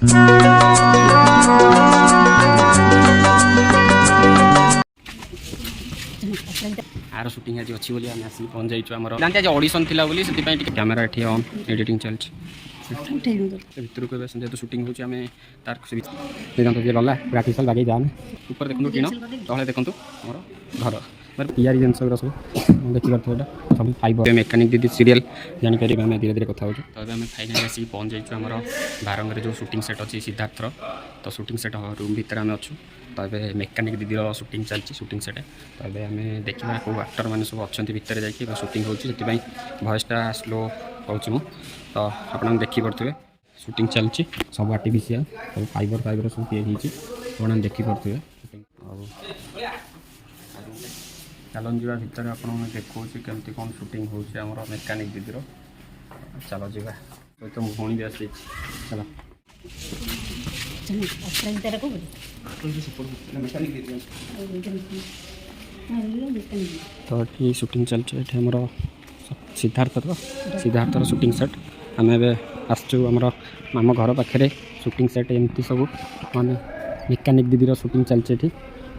Are shooting आज अच्छी बोली आम आसिक पहुँच जाइए आम जानते आज ऑडिशन थिला बोली से कैमेरा ये ऑन एडिटिंग चलती भितर को जेहतु शूटिंग होची आम तार देखते गला प्राक्टिकल बागे जाने ऊपर देखो टीण तले देखो आमर घर तैयारी जिन सब देखिए सब फाइबर मेकानिक दीदी सीरियल जापर आम धीरे धीरे कथा हो आम फाइनाली आसिक पहुँच जाइए आमर बारंगे जो शूटिंग सेट अच्छी सिद्धार्थर तो शूटिंग सेट रूम भितर आम अच्छू तो ये मेकानिक दीदी शूटिंग चलती शूटिंग सेट तो ये आम देखा कौ आक्टर मैंने सब अच्छा भितर जाकि शूटिंग होती भॉइसटा स्लो हो तो आप देखिपे शूटिंग चलती सब आर्टिफिशियल सब फाइबर फाइबर सब तैयारी देखिपे चलन जा भितर आप देखो केमती कौन शूटिंग होम मेकानिक दीदी चलो जा तो भौणी भी आसी चलो तो ये शूटिंग चलती है आमर सिद्धार्थर शूटिंग सेट आम आसचु आम घर पाखे शूटिंग सेट एमती सब माने मेकानिक दीदी शूटिंग चलती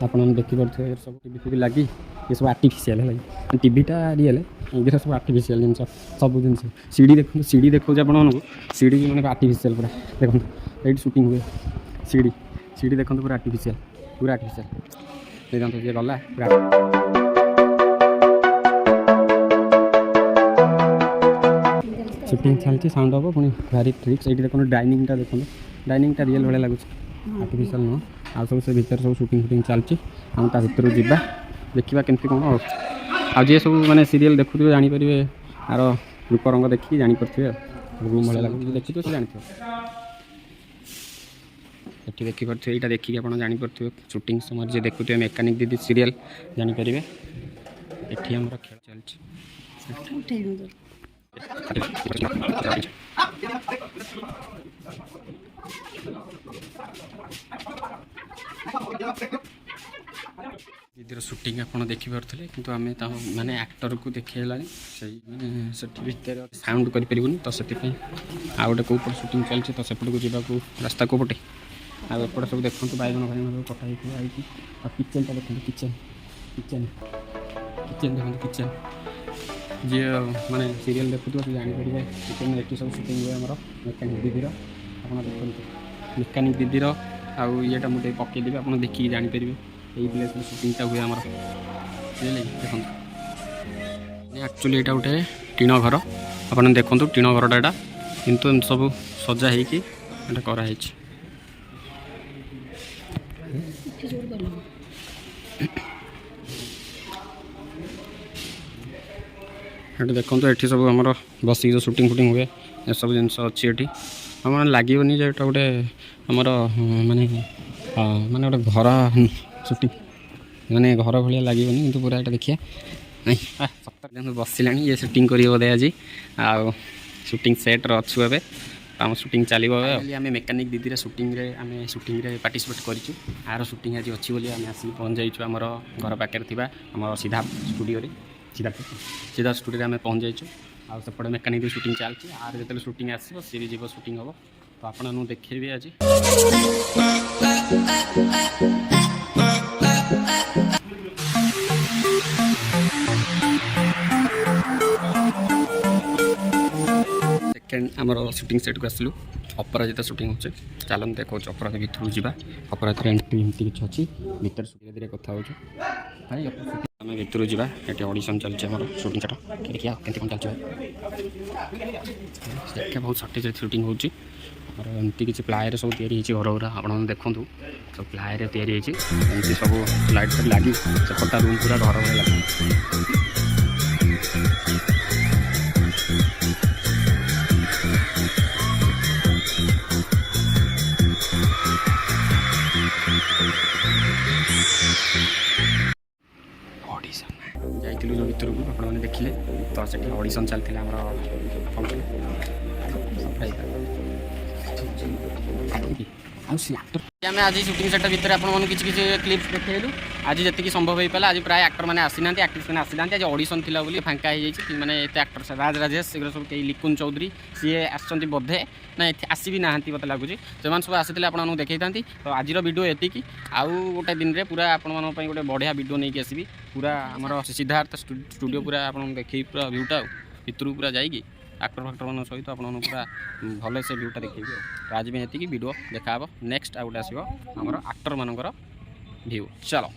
आप देखिपे सब टीवी लगी ये सब आर्टिफिशियल है टीवीटा रियल ये सब आर्टिफिशियल जिन सब जिन सीढ़ी देखो आप सीढ़ी मैंने आर्टिफिशियल पूरा देखो ये शूटिंग हुए सीढ़ी देखो पूरा आर्टिफिशियल देखो ये गला शूटिंग चलती साउंड हम पुणी भारी ट्रिक्स ये देखो डाइनिंगटा देखो डाइनिंगटा रियल भाई लगुच आर्टिफिशियल नुह आ सब से भीतर सब शूटिंग चलती हम भर जा देखा केमती कौन आज सब मैंने सीरियल देखुए जानीपर आर रूप रंग देखिए जानीपे रूम भाई लगे देखिए से जानी ये देखिपे यहाँ देखिए आप जानीपे शूटिंग समय जे देखुए मेकानिक दीदी सीरियल जानीपर ये खेल चलती दीदीर शूटिंग आप देखिपे कि आम माने एक्टर को देखला से भितर साउंड करें तो से आ गए कौपट शूटिंग चलती तो सेपट को जावाक रास्ता कौपटे आपटे सब देखो बैगन भाई कटाई किचेन देखते किचेन किचेन किचेन देखते किचेन जी माने सीरियल देखुए तो जापर किचेन ये सब शूटिंग हुए आम मेकानिक दीदीर आप देखते मेकानिक दीदीर आउ ये मुझे पकईदेवी आप देखिए जापर यही प्लेस शूटिंगटा हुए आमर देखो एक्चुअली यहाँ गोटे टीण घर आप देखो टीण घरटा यहाँ किंतु सब सजा होकर कराई देखो ये सब आम बसिक जो शूटिंग फुटिंग हुए ये सब जिन अच्छी ये आम लगे गोटे आमर माने माने गोटे घर शूटिंग माने घर भाया लगे कि पूरा यहाँ देखिए नहीं सप्ताह बसला ये शूटिंग कर बोधे आज आ शूटिंग सेट अच्छु ए आम शूटिंग चलो आम मेकानिक दीदी शूटिंग आम शूटिंग पार्टिसिपेट करूँ आर शूटिंग आज अच्छी बोली आम आसिक पहुँच जाइए आम घर पाखे आम सिद्धार्थ स्टूडियो सिद्धार्थ स्टूडियो आम पहुँच जाइए आपटे मेकानिक शूटिंग चलती आर जो शूटिंग आसो सी भी जीव शूटिंग हम तो आपको देखिए आज सेकेंड आमर शूटिंग सेट को आसलु अपराजिता शूटिंग हो चलन देखो अपराध भितर जा अपराध एंट्री एमती किसी अच्छी भर धीरे धीरे कथा हो आम भितर जा ये ऑडिशन चलती आम शूटिंग सेट देखिए के कौन चलती देखिए बहुत सर्टेज शूटिंग होमती किसी प्लायर सब तैयारी घर गुरा आप देखूँ सब प्लायर तैयारी सब लाइट सब लगी सेपटा रूम पूरा घर भाई लगे जाइलु जो भितर को आपने देखिले तो से ऑडिशन चलता आम आम आज सुटिंग सेट भितर आपको किसी क्लिप्स देखलु आज जी संभव हो पाला आज प्राय आक्टर मैंने आसी ना आक्ट्रेस मैंने आसी ना आज ऑडिशन थिला बोली फांका हो मैंने एत आक्टर राज राजेश एगुरा सब कई लिकुन चौधरी सी आसछंती बोधे ना आसि ना मत लगुच से सब आसी आपको देखी था तो आज वीडियो एतिकी आउ गोटे दिन में पूरा आपण गोटे बढ़िया वीडियो नहीं आसबि पूरा आमर सिद्धार्थ स्टूडियो पूरा आप देखे पूरा भ्यूटा भितर पूरा जाइए आक्टर फाक्टर मान सहित आप पूरा भल से भ्यूटा देखिए तो आज भी ये वीडियो देखा नेक्स्ट आउट आसो आमर आक्टर मानकर भ्यू चलो।